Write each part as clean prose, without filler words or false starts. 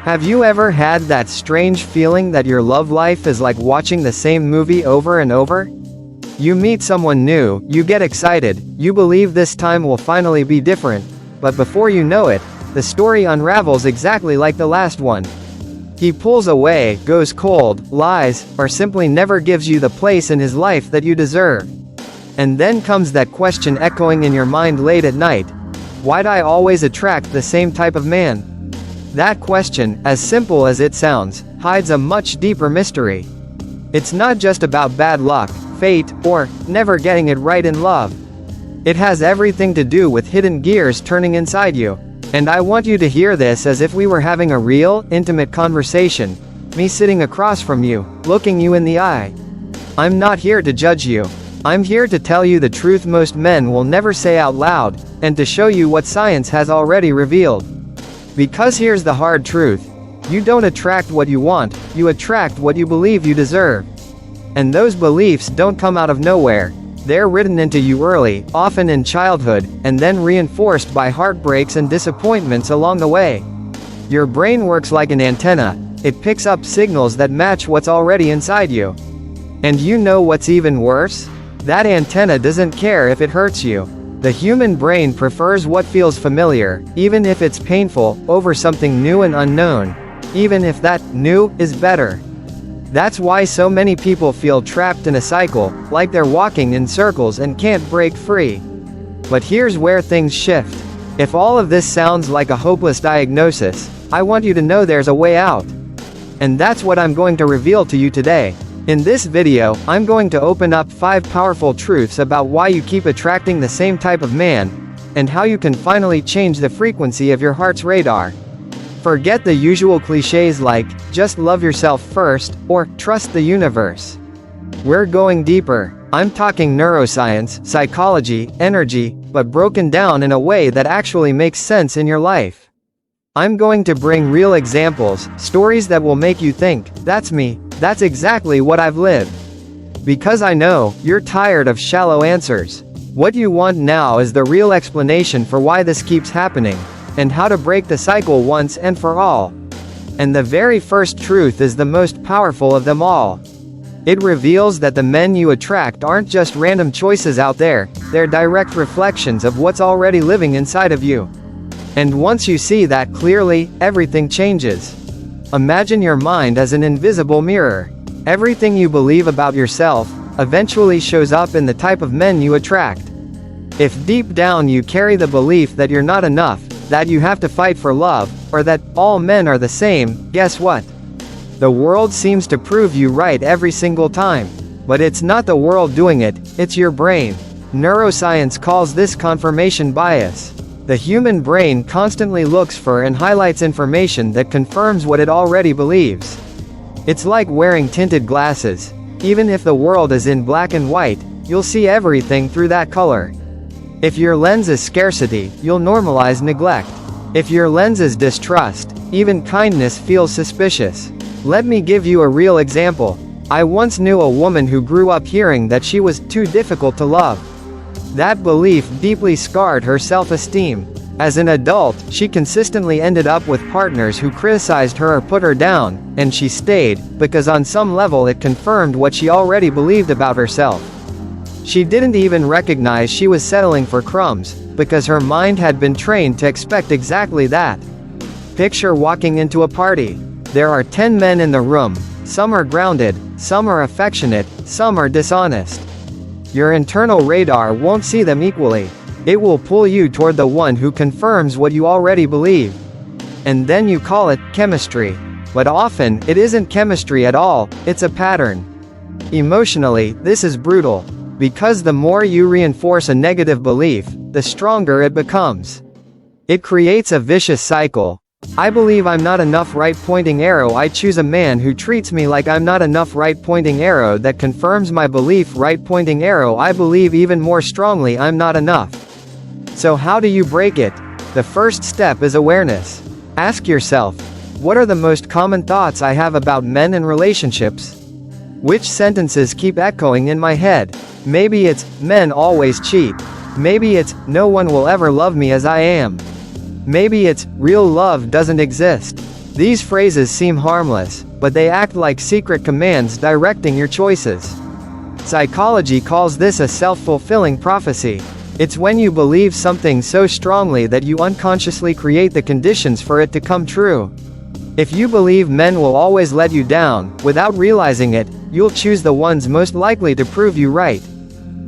Have you ever had that strange feeling that your love life is like watching the same movie over and over? You meet someone new, you get excited, you believe this time will finally be different, but before you know it, the story unravels exactly like the last one. He pulls away, goes cold, lies, or simply never gives you the place in his life that you deserve. And then comes that question echoing in your mind late at night. Why'd I always attract the same type of man? That question, as simple as it sounds, hides a much deeper mystery. It's not just about bad luck, fate, or never getting it right in love. It has everything to do with hidden gears turning inside you. And I want you to hear this as if we were having a real, intimate conversation, me sitting across from you, looking you in the eye. I'm not here to judge you. I'm here to tell you the truth most men will never say out loud, and to show you what science has already revealed. Because here's the hard truth. You don't attract what you want, you attract what you believe you deserve. And those beliefs don't come out of nowhere. They're written into you early, often in childhood, and then reinforced by heartbreaks and disappointments along the way. Your brain works like an antenna. It picks up signals that match what's already inside you. And you know what's even worse? That antenna doesn't care if it hurts you. The human brain prefers what feels familiar, even if it's painful, over something new and unknown, even if that new is better. That's why so many people feel trapped in a cycle, like they're walking in circles and can't break free. But here's where things shift. If all of this sounds like a hopeless diagnosis, I want you to know there's a way out. And that's what I'm going to reveal to you today. In this video, I'm going to open up 5 powerful truths about why you keep attracting the same type of man, and how you can finally change the frequency of your heart's radar. Forget the usual cliches like, just love yourself first, or trust the universe. We're going deeper. I'm talking neuroscience, psychology, energy, but broken down in a way that actually makes sense in your life. I'm going to bring real examples, stories that will make you think, that's me, that's exactly what I've lived. Because I know, you're tired of shallow answers. What you want now is the real explanation for why this keeps happening, and how to break the cycle once and for all. And the very first truth is the most powerful of them all. It reveals that the men you attract aren't just random choices out there, they're direct reflections of what's already living inside of you. And once you see that clearly, everything changes. Imagine your mind as an invisible mirror. Everything you believe about yourself eventually shows up in the type of men you attract. If deep down you carry the belief that you're not enough, that you have to fight for love, or that all men are the same, guess what? The world seems to prove you right every single time. But it's not the world doing it, it's your brain. Neuroscience calls this confirmation bias. The human brain constantly looks for and highlights information that confirms what it already believes. It's like wearing tinted glasses. Even if the world is in black and white, you'll see everything through that color. If your lens is scarcity, you'll normalize neglect. If your lens is distrust, even kindness feels suspicious. Let me give you a real example. I once knew a woman who grew up hearing that she was too difficult to love. That belief deeply scarred her self-esteem. As an adult, she consistently ended up with partners who criticized her or put her down, and she stayed, because on some level it confirmed what she already believed about herself. She didn't even recognize she was settling for crumbs, because her mind had been trained to expect exactly that. Picture walking into a party. There are 10 men in the room. Some are grounded, some are affectionate, some are dishonest. Your internal radar won't see them equally. It will pull you toward the one who confirms what you already believe. And then you call it chemistry. But often, it isn't chemistry at all, it's a pattern. Emotionally, this is brutal. Because the more you reinforce a negative belief, the stronger it becomes. It creates a vicious cycle. I believe I'm not enough, right pointing arrow. I choose a man who treats me like I'm not enough, right pointing arrow. That confirms my belief, right pointing arrow. I believe even more strongly I'm not enough. So how do you break it? The first step is awareness. Ask yourself, what are the most common thoughts I have about men and relationships? Which sentences keep echoing in my head? Maybe it's, men always cheat. Maybe it's, no one will ever love me as I am. Maybe it's, real love doesn't exist. These phrases seem harmless, but they act like secret commands directing your choices. Psychology calls this a self-fulfilling prophecy. It's when you believe something so strongly that you unconsciously create the conditions for it to come true. If you believe men will always let you down, without realizing it, you'll choose the ones most likely to prove you right.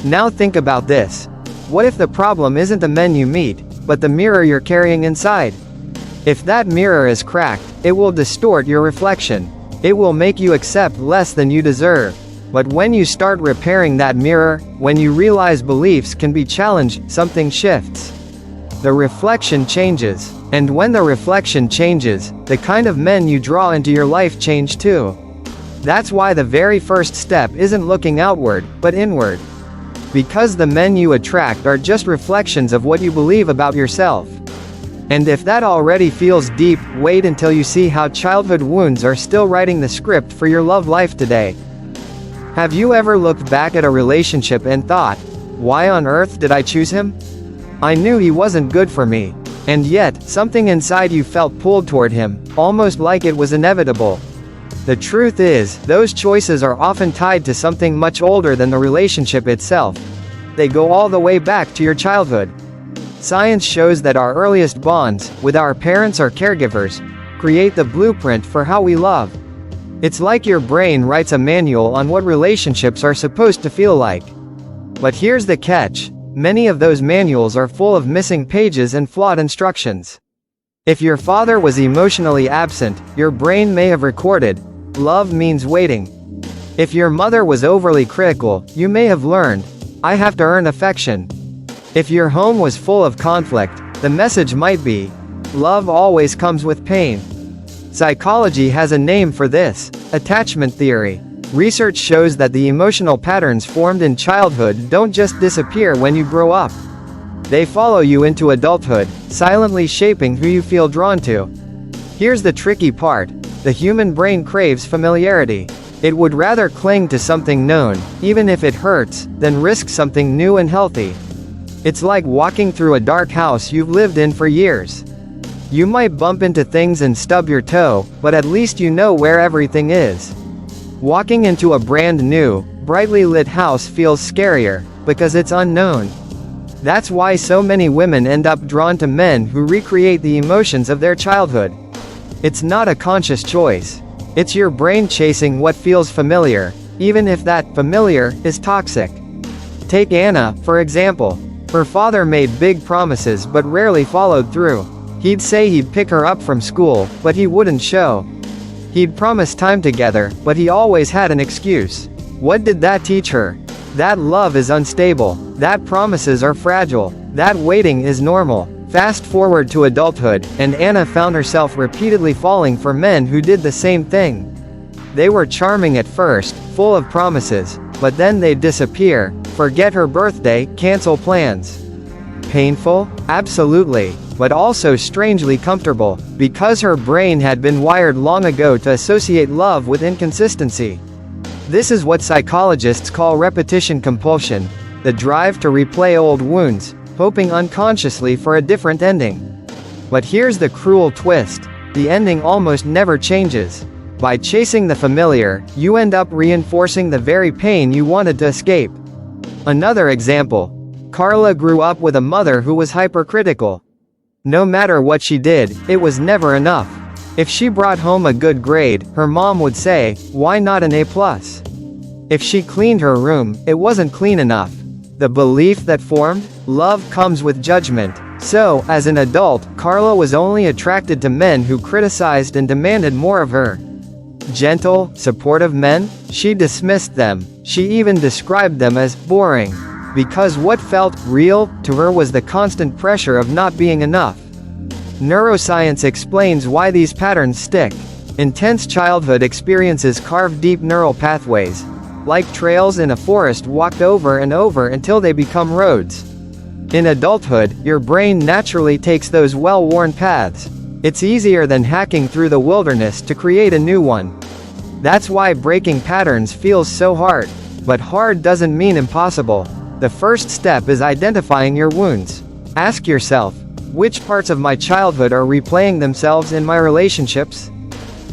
Now think about this. What if the problem isn't the men you meet, but the mirror you're carrying inside? If that mirror is cracked, it will distort your reflection. It will make you accept less than you deserve. But when you start repairing that mirror, when you realize beliefs can be challenged, something shifts. The reflection changes. And when the reflection changes, the kind of men you draw into your life change too. That's why the very first step isn't looking outward, but inward. Because the men you attract are just reflections of what you believe about yourself. And if that already feels deep, wait until you see how childhood wounds are still writing the script for your love life today. Have you ever looked back at a relationship and thought, why on earth did I choose him? I knew he wasn't good for me. And yet, something inside you felt pulled toward him, almost like it was inevitable. The truth is, those choices are often tied to something much older than the relationship itself. They go all the way back to your childhood. Science shows that our earliest bonds, with our parents or caregivers, create the blueprint for how we love. It's like your brain writes a manual on what relationships are supposed to feel like. But here's the catch. Many of those manuals are full of missing pages and flawed instructions. If your father was emotionally absent, your brain may have recorded, love means waiting. If your mother was overly critical, you may have learned, I have to earn affection. If your home was full of conflict, the message might be, love always comes with pain. Psychology has a name for this, attachment theory. Research shows that the emotional patterns formed in childhood don't just disappear when you grow up. They follow you into adulthood, silently shaping who you feel drawn to. Here's the tricky part. The human brain craves familiarity. It would rather cling to something known, even if it hurts, than risk something new and healthy. It's like walking through a dark house you've lived in for years. You might bump into things and stub your toe, but at least you know where everything is. Walking into a brand new, brightly lit house feels scarier, because it's unknown. That's why so many women end up drawn to men who recreate the emotions of their childhood. It's not a conscious choice. It's your brain chasing what feels familiar, even if that familiar is toxic. Take Anna, for example. Her father made big promises but rarely followed through. He'd say he'd pick her up from school, but he wouldn't show. He'd promise time together, but he always had an excuse. What did that teach her? That love is unstable. That promises are fragile. That waiting is normal. Fast forward to adulthood, and Anna found herself repeatedly falling for men who did the same thing. They were charming at first, full of promises, but then they'd disappear, forget her birthday, cancel plans. Painful? Absolutely. But also strangely comfortable, because her brain had been wired long ago to associate love with inconsistency. This is what psychologists call repetition compulsion, the drive to replay old wounds, hoping unconsciously for a different ending. But here's the cruel twist. The ending almost never changes. By chasing the familiar, you end up reinforcing the very pain you wanted to escape. Another example. Carla grew up with a mother who was hypercritical. No matter what she did, it was never enough. If she brought home a good grade, her mom would say, why not an A+? If she cleaned her room, it wasn't clean enough. The belief that formed, love comes with judgment. So, as an adult, Carla was only attracted to men who criticized and demanded more of her. Gentle, supportive men? She dismissed them. She even described them as boring. Because what felt real to her was the constant pressure of not being enough. Neuroscience explains why these patterns stick. Intense childhood experiences carve deep neural pathways, like trails in a forest walked over and over until they become roads. In adulthood, your brain naturally takes those well-worn paths. It's easier than hacking through the wilderness to create a new one. That's why breaking patterns feels so hard. But hard doesn't mean impossible. The first step is identifying your wounds. Ask yourself, which parts of my childhood are replaying themselves in my relationships?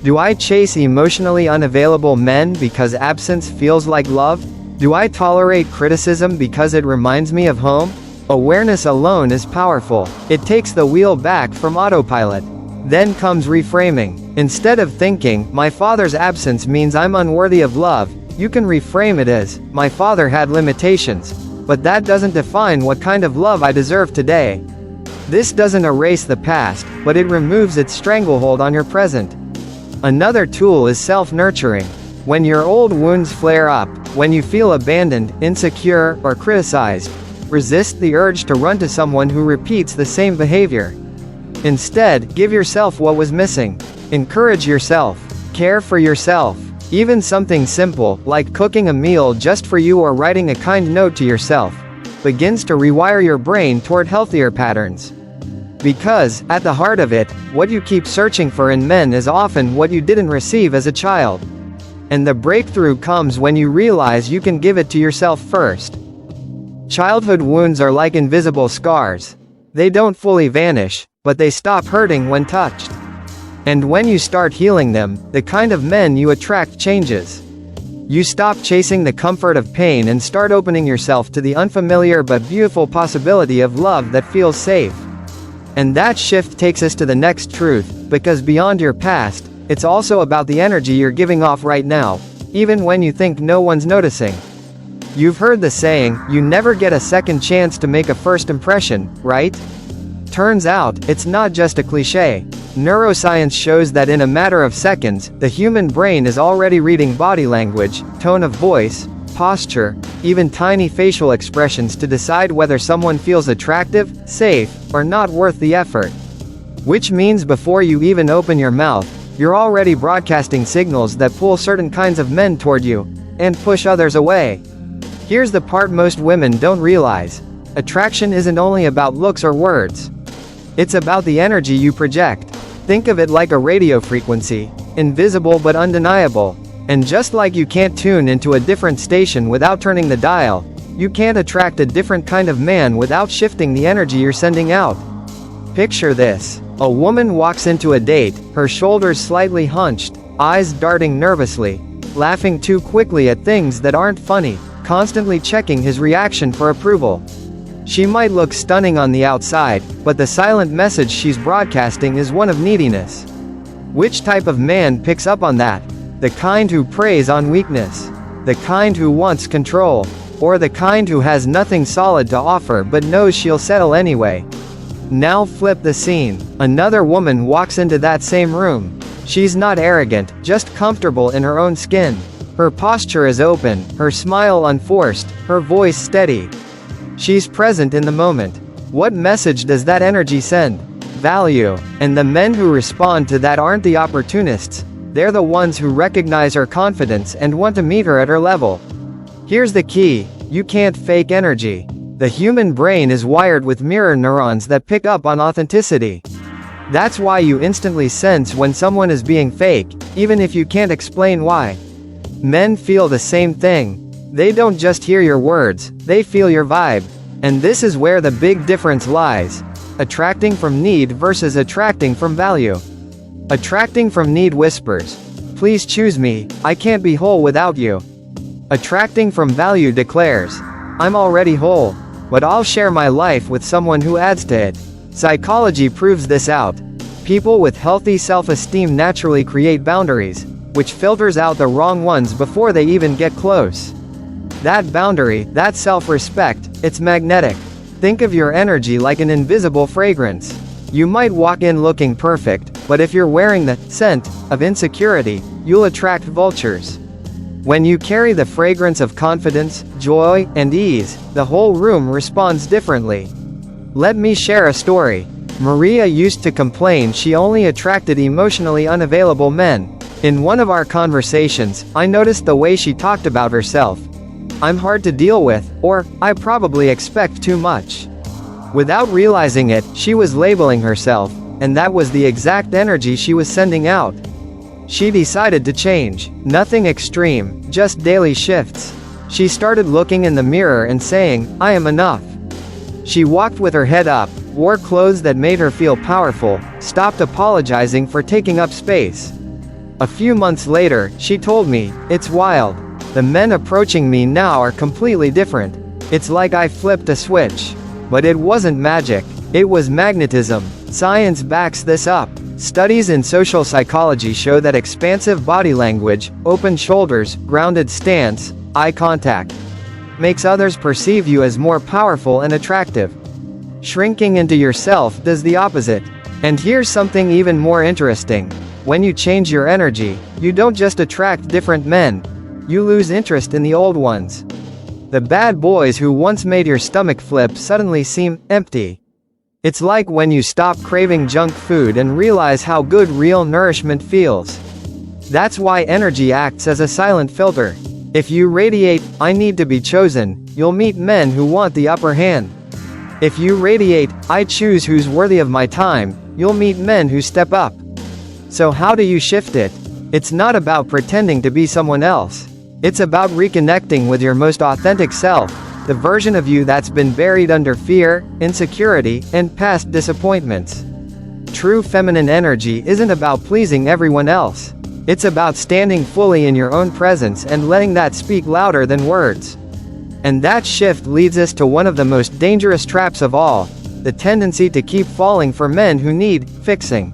Do I chase emotionally unavailable men because absence feels like love? Do I tolerate criticism because it reminds me of home? Awareness alone is powerful. It takes the wheel back from autopilot. Then comes reframing. Instead of thinking, my father's absence means I'm unworthy of love, you can reframe it as, my father had limitations, but that doesn't define what kind of love I deserve today. This doesn't erase the past, but it removes its stranglehold on your present. Another tool is self-nurturing. When your old wounds flare up, when you feel abandoned, insecure, or criticized, resist the urge to run to someone who repeats the same behavior. Instead, give yourself what was missing. Encourage yourself. Care for yourself. Even something simple, like cooking a meal just for you or writing a kind note to yourself, begins to rewire your brain toward healthier patterns. Because, at the heart of it, what you keep searching for in men is often what you didn't receive as a child. And the breakthrough comes when you realize you can give it to yourself first. Childhood wounds are like invisible scars. They don't fully vanish, but they stop hurting when touched. And when you start healing them, the kind of men you attract changes. You stop chasing the comfort of pain and start opening yourself to the unfamiliar but beautiful possibility of love that feels safe. And that shift takes us to the next truth, because beyond your past, it's also about the energy you're giving off right now, even when you think no one's noticing. You've heard the saying, you never get a second chance to make a first impression, right? Turns out, it's not just a cliche. Neuroscience shows that in a matter of seconds, the human brain is already reading body language, tone of voice, posture, even tiny facial expressions to decide whether someone feels attractive, safe, or not worth the effort. Which means before you even open your mouth, you're already broadcasting signals that pull certain kinds of men toward you, and push others away. Here's the part most women don't realize. Attraction isn't only about looks or words. It's about the energy you project. Think of it like a radio frequency, invisible but undeniable. And just like you can't tune into a different station without turning the dial, you can't attract a different kind of man without shifting the energy you're sending out. Picture this. A woman walks into a date, her shoulders slightly hunched, eyes darting nervously, laughing too quickly at things that aren't funny, constantly checking his reaction for approval. She might look stunning on the outside, but the silent message she's broadcasting is one of neediness. Which type of man picks up on that? The kind who preys on weakness, the kind who wants control, or the kind who has nothing solid to offer but knows she'll settle anyway. Now flip the scene. Another woman walks into that same room. She's not arrogant, just comfortable in her own skin. Her posture is open, her smile unforced, her voice steady. She's present in the moment. What message does that energy send? Value. And the men who respond to that aren't the opportunists. They're the ones who recognize her confidence and want to meet her at her level. Here's the key. You can't fake energy. The human brain is wired with mirror neurons that pick up on authenticity. That's why you instantly sense when someone is being fake, even if you can't explain why. Men feel the same thing. They don't just hear your words, they feel your vibe. And this is where the big difference lies. Attracting from need versus attracting from value. Attracting from need whispers, please choose me, I can't be whole without you. Attracting from value declares, I'm already whole, but I'll share my life with someone who adds to it. Psychology proves this out. People with healthy self-esteem naturally create boundaries, which filters out the wrong ones before they even get close. That boundary, that self-respect, it's magnetic. Think of your energy like an invisible fragrance. You might walk in looking perfect, but if you're wearing the scent of insecurity, you'll attract vultures. When you carry the fragrance of confidence, joy, and ease, the whole room responds differently. Let me share a story. Maria used to complain she only attracted emotionally unavailable men. In one of our conversations, I noticed the way she talked about herself. I'm hard to deal with, or, I probably expect too much. Without realizing it, she was labeling herself, and that was the exact energy she was sending out. She decided to change. Nothing extreme, just daily shifts. She started looking in the mirror and saying, I am enough. She walked with her head up, wore clothes that made her feel powerful, stopped apologizing for taking up space. A few months later, she told me, "It's wild. The men approaching me now are completely different. It's like I flipped a switch." But it wasn't magic. It was magnetism. Science backs this up. Studies in social psychology show that expansive body language, open shoulders, grounded stance, eye contact, makes others perceive you as more powerful and attractive. Shrinking into yourself does the opposite. And here's something even more interesting. When you change your energy, you don't just attract different men. You lose interest in the old ones. The bad boys who once made your stomach flip suddenly seem empty. It's like when you stop craving junk food and realize how good real nourishment feels. That's why energy acts as a silent filter. If you radiate, "I need to be chosen," you'll meet men who want the upper hand. If you radiate, "I choose who's worthy of my time," you'll meet men who step up. So how do you shift it? It's not about pretending to be someone else. It's about reconnecting with your most authentic self, the version of you that's been buried under fear, insecurity, and past disappointments. True feminine energy isn't about pleasing everyone else. It's about standing fully in your own presence and letting that speak louder than words. And that shift leads us to one of the most dangerous traps of all, the tendency to keep falling for men who need fixing.